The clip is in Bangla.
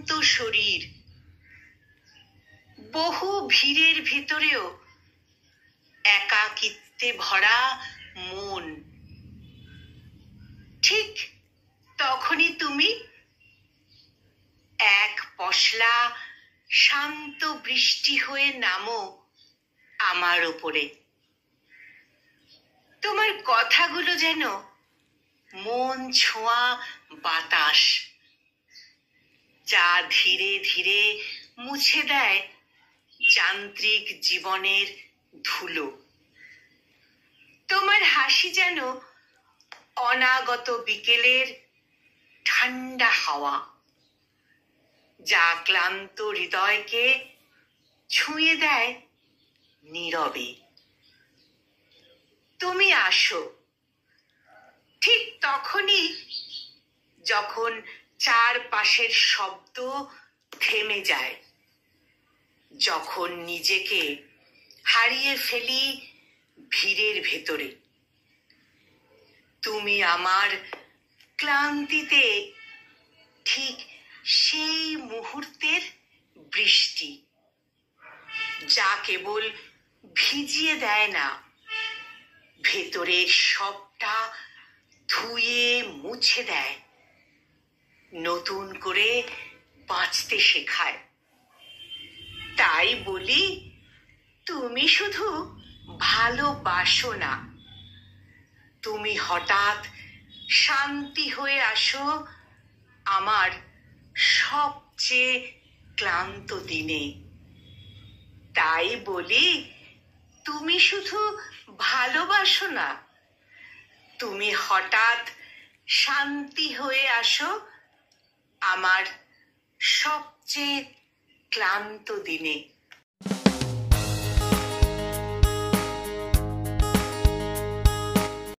ক্লান্ত শরীর, বহু ভিড়ের ভেতরেও একাকিত্বে ভরা মন। ঠিক তখনই তুমি এক পশলা শান্ত বৃষ্টি হয়ে নামো আমার ওপরে। তোমার কথাগুলো যেন মন ছোঁয়া বাতাস, যা ধীরে ধীরে মুছে দেয় যান্ত্রিক জীবনের ধুলো। তোমার হাসি যেন অনাগত বিকেলের ঠান্ডা হাওয়া, যা ক্লান্ত হৃদয়কে ছুঁয়ে দেয় নীরবে। তুমি আসো ঠিক তখনই যখন চারপাশের শব্দ থেমে যায়, যখন নিজেকে হারিয়ে ফেলি ভিড়ের ভেতরে। তুমি আমার ক্লান্তিতে ঠিক সেই মুহূর্তের বৃষ্টি, যা কেবল ভিজিয়ে দেয় না, ভেতরের সবটা ধুয়ে মুছে দেয়, নতুন করে বাঁচতে শেখায়। তাই বলি, তুমি শুধু ভালোবাসো না, তুমি হঠাৎ শান্তি হয়ে আসো আমার সবচেয়ে ক্লান্ত দিনে। তাই বলি, তুমি শুধু ভালোবাসো না, তুমি হঠাৎ শান্তি হয়ে আসো আমার সবচেয়ে ক্লান্ত দিনে।